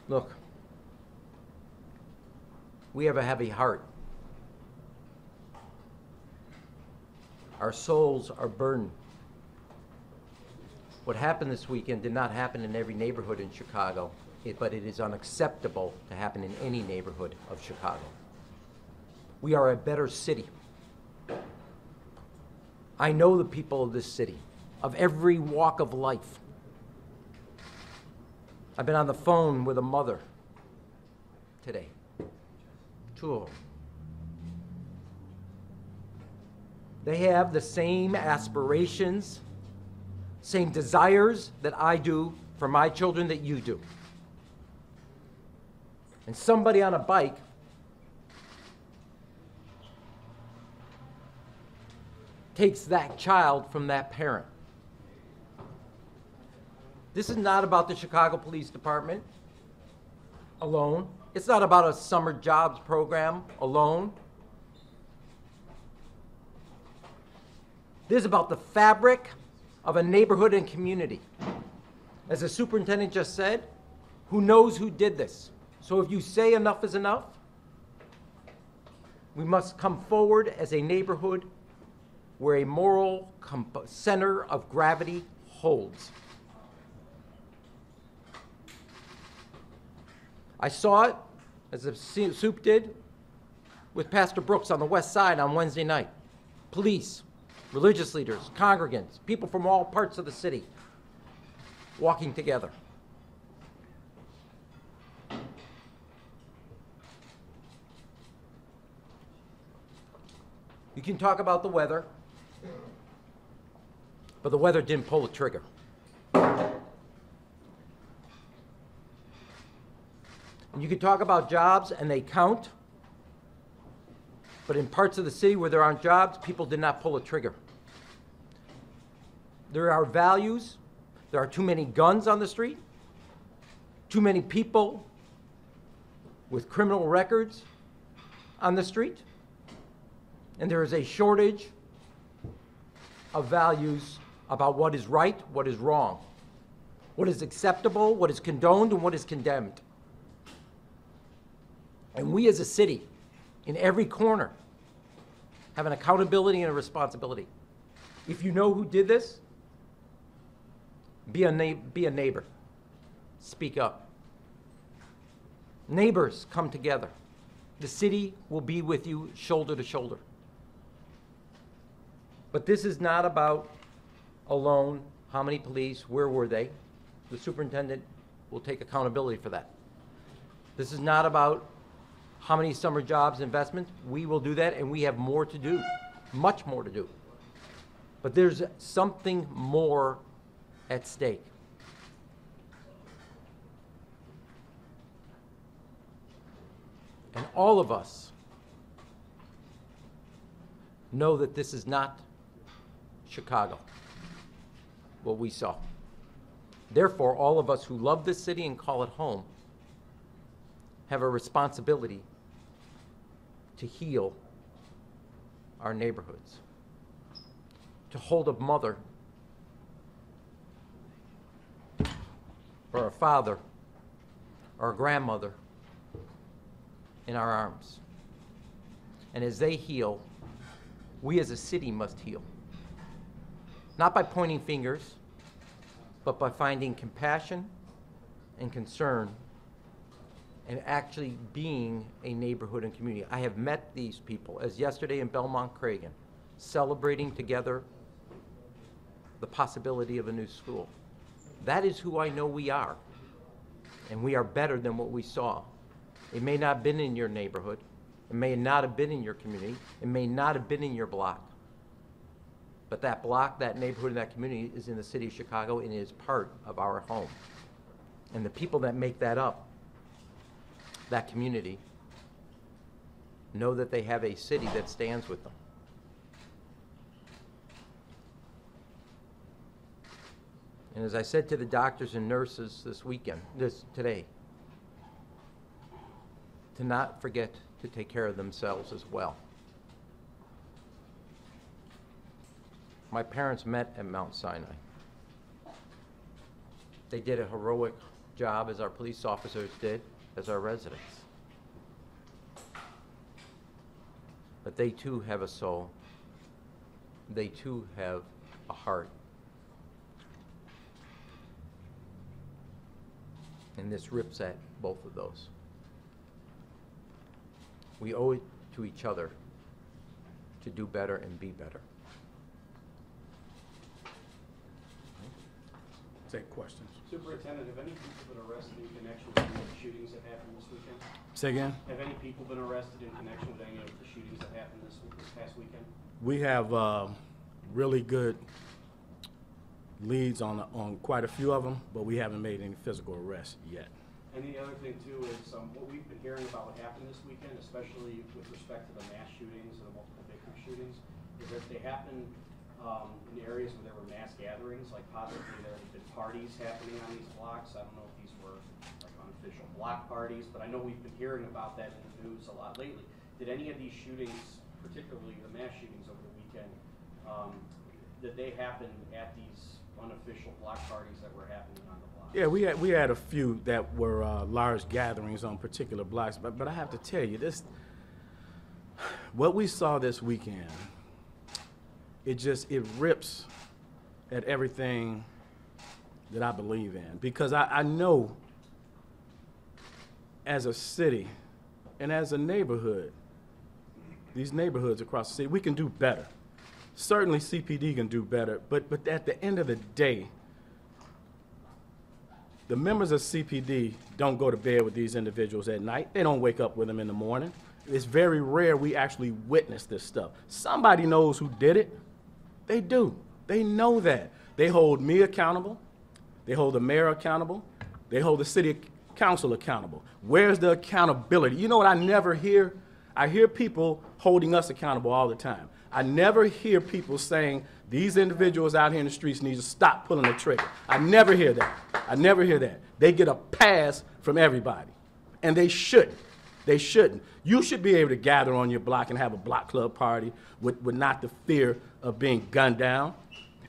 Look, we have a heavy heart. Our souls are burdened. What happened this weekend did not happen in every neighborhood in Chicago, but it is unacceptable to happen in any neighborhood of Chicago. We are a better city. I know the people of this city, of every walk of life. I've been on the phone with a mother today, 2 of them. They have the same aspirations, same desires that I do for my children that you do. And somebody on a bike takes that child from that parent. This is not about the Chicago Police Department alone. It's not about a summer jobs program alone. This is about the fabric of a neighborhood and community. As the superintendent just said, who knows who did this? So if you say enough is enough, we must come forward as a neighborhood where a moral center of gravity holds. I saw it, as the Supt did, with Pastor Brooks on the west side on Wednesday night. Police, religious leaders, congregants, people from all parts of the city walking together. You can talk about the weather, but the weather didn't pull the trigger. And you can talk about jobs, and they count, but in parts of the city where there aren't jobs, people did not pull a trigger. There are values. There are too many guns on the street, too many people with criminal records on the street, and there is a shortage of values about what is right, what is wrong, what is acceptable, what is condoned, and what is condemned. And we as a city, in every corner, have an accountability and a responsibility. If you know who did this, be a neighbor. Speak up. Neighbors come together. The city will be with you shoulder to shoulder. But this is not about alone how many police, where were they. The superintendent will take accountability for that. This is not about how many summer jobs investments. We will do that, and we have more to do, much more to do. But there's something more at stake. And all of us know that this is not Chicago, what we saw. Therefore, all of us who love this city and call it home have a responsibility to heal our neighborhoods, to hold a mother or a father or a grandmother in our arms. And as they heal, we as a city must heal. Not by pointing fingers, but by finding compassion and concern and actually being a neighborhood and community. I have met these people, as yesterday in Belmont Cragen, celebrating together the possibility of a new school. That is who I know we are, and we are better than what we saw. It may not have been in your neighborhood, it may not have been in your community, it may not have been in your block, but that block, that neighborhood, and that community is in the city of Chicago, and it is part of our home. And the people that make that up, that community, know that they have a city that stands with them. And as I said to the doctors and nurses today, to not forget to take care of themselves as well. My parents met at Mount Sinai. They did a heroic job as our police officers did as our residents. But they too have a soul. They too have a heart. And this rips at both of those. We owe it to each other to do better and be better. Take questions. Superintendent, have any people been arrested in connection with any of the shootings that happened this weekend? Say again? Have any people been arrested in connection with any of the shootings that happened this past weekend? We have really good leads on quite a few of them, but we haven't made any physical arrests yet. And the other thing too is what we've been hearing about what happened this weekend, especially with respect to the mass shootings and the multiple victim shootings, is that they happened in areas where there were mass gatherings, like possibly there have been parties happening on these blocks. I don't know if these were like unofficial block parties, but I know we've been hearing about that in the news a lot lately. Did any of these shootings, particularly the mass shootings over the weekend, did they happen at these unofficial block parties that were happening on the blocks? Yeah, we had a few that were large gatherings on particular blocks, but I have to tell you this, what we saw this weekend, it rips at everything that I believe in, because I know as a city and as a neighborhood, these neighborhoods across the city, we can do better. Certainly CPD can do better, but at the end of the day, the members of CPD don't go to bed with these individuals at night. They don't wake up with them in the morning. It's very rare we actually witness this stuff. Somebody knows who did it. They do. They know that. They hold me accountable. They hold the mayor accountable. They hold the city council accountable. Where's the accountability? You know what I never hear? I hear people holding us accountable all the time. I never hear people saying these individuals out here in the streets need to stop pulling the trigger. I never hear that. I never hear that. They get a pass from everybody, and they shouldn't. They shouldn't. You should be able to gather on your block and have a block club party with not the fear of being gunned down.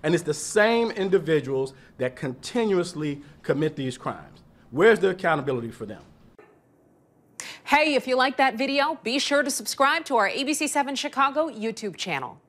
And it's the same individuals that continuously commit these crimes. Where's the accountability for them? Hey, if you like that video, be sure to subscribe to our ABC7 Chicago YouTube channel.